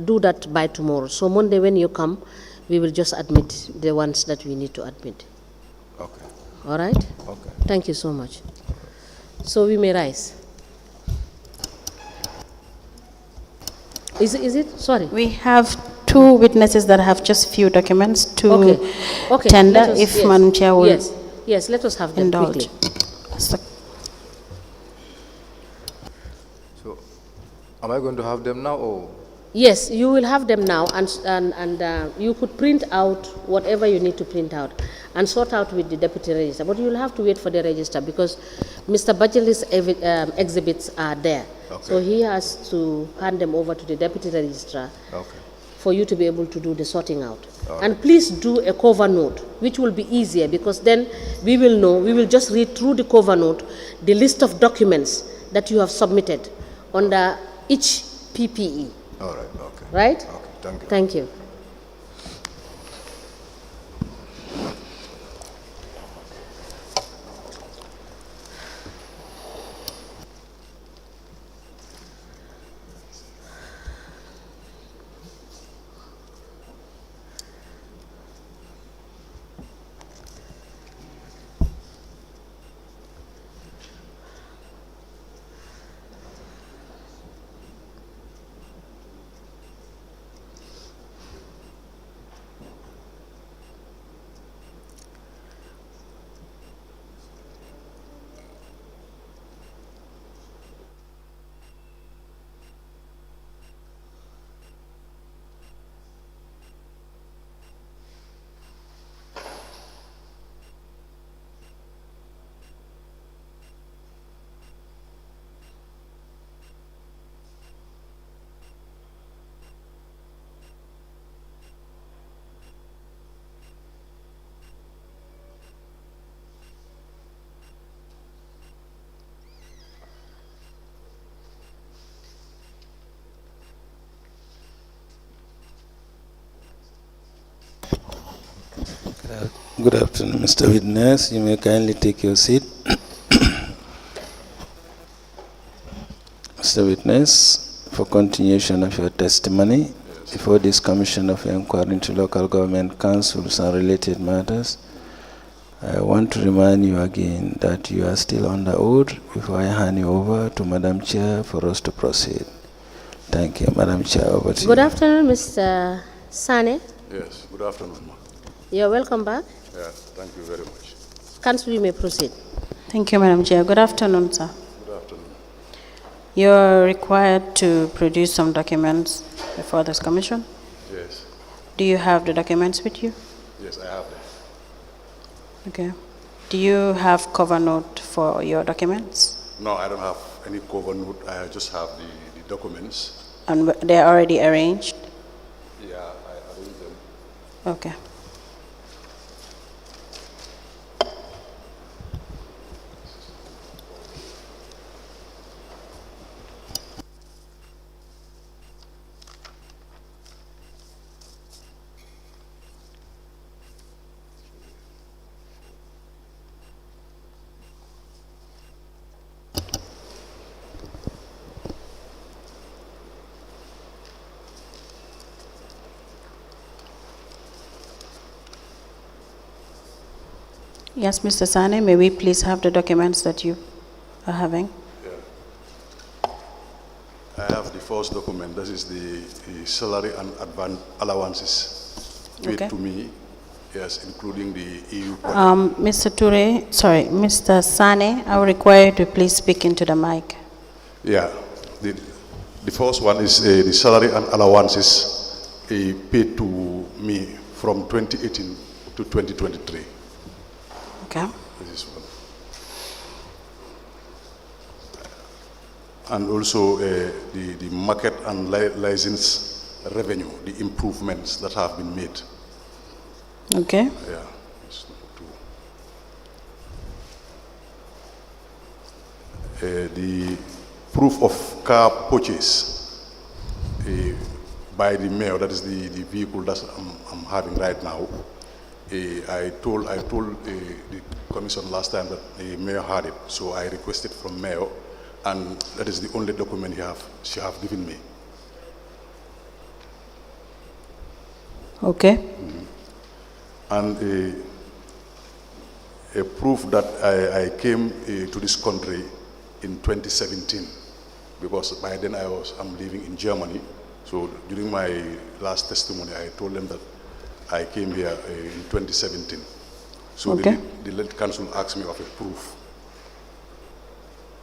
do that by tomorrow. So Monday when you come, we will just admit the ones that we need to admit. Okay. All right? Okay. Thank you so much. So we may rise. Is it? Sorry. We have two witnesses that have just few documents to Okay, tender, let us- if yes, Madam Chair will Yes, let us have them indulge. quickly. So- So, am I going to have them now or? Yes, you will have them now, and you could print out whatever you need to print out and sort out with the deputy register. But you will have to wait for the register because Mr. Bajeli's exhibits are there. Okay. So he has to hand them over to the deputy registrar Okay. for you to be able to do the sorting out. All And please do a cover note, which will be easier because then we will know, we will just read through the cover note, the list of documents that you have submitted under each PPE. All right, okay. Right? Okay, thank you. Thank you. Good afternoon, Mr. Witness. You may kindly take your seat. Mr. Witness, for continuation of your testimony, before this Commission of Inquiry into Local Government Councils and related matters, I want to remind you again that you are still under oath before I hand you over to Madam Chair for us to proceed. Thank you. Madam Chair, over to you. Good afternoon, Mr. Sane. Yes, good afternoon, ma. You're welcome back. Yes, thank you very much. Council, you may proceed. Thank you, Madam Chair. Good afternoon, sir. Good afternoon. You're required to produce some documents before this commission. Yes, Do you have the documents with you? yes, I have them. Okay. Do you have cover note for your documents? No, I don't have any cover note. I just have the documents. And they're already arranged? Yeah, I arranged them. Okay. Yes, Mr. Sane, may we please have the documents that you are having? I have the first document. This is the salary and advance allowances paid Okay. to me. Yes, including the EU. Mr. Touray, sorry, Mr. Sane, I will require you to please speak into the mic. Yeah, the first one is the salary and allowances paid to me from 2018 to 2023. Okay. This is one. And also the market and license revenue, the improvements that have been made. Okay. Yeah, it's two. The proof of car purchase by the mayor, that is the vehicle that I'm having right now. I told the commission last time that the mayor had it, so I requested from mayor, and that is the only document she have given me. Okay. And a proof that I came to this country in 2017, because by then I'm living in Germany. So during my last testimony, I told them that I came here in 2017. So Okay. the lead council asked me of a proof.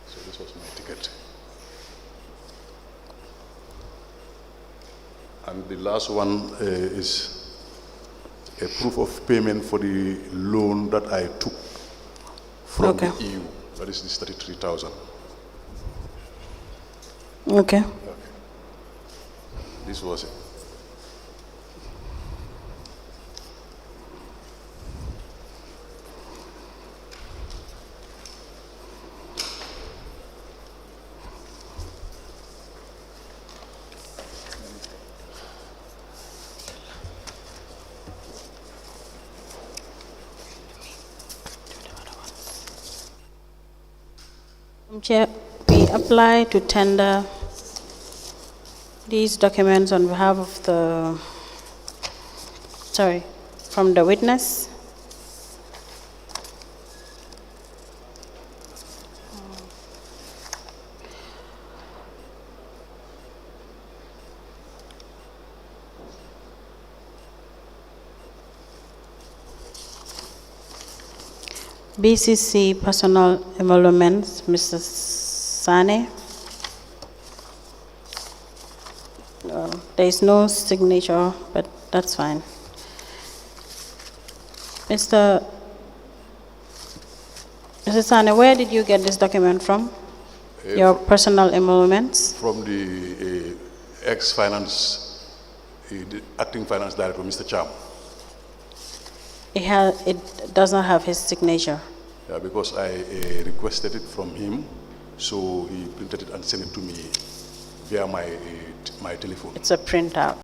So this was my ticket. And the last one is a proof of payment for the loan that I took from Okay. the EU. That is this 33,000. Okay. This was it. Madam Chair, we apply to tender these documents on behalf of from the witness. BCC personal emoluments, Mr. Sane. There is no signature, but that's fine. Mr. Sane, where did you get this document from? Your personal emoluments? From the ex-finance, the acting finance director, Mr. Cham. It does not have his signature. Yeah, because I requested it from him, so he printed it and sent it to me via my telephone. It's a printout.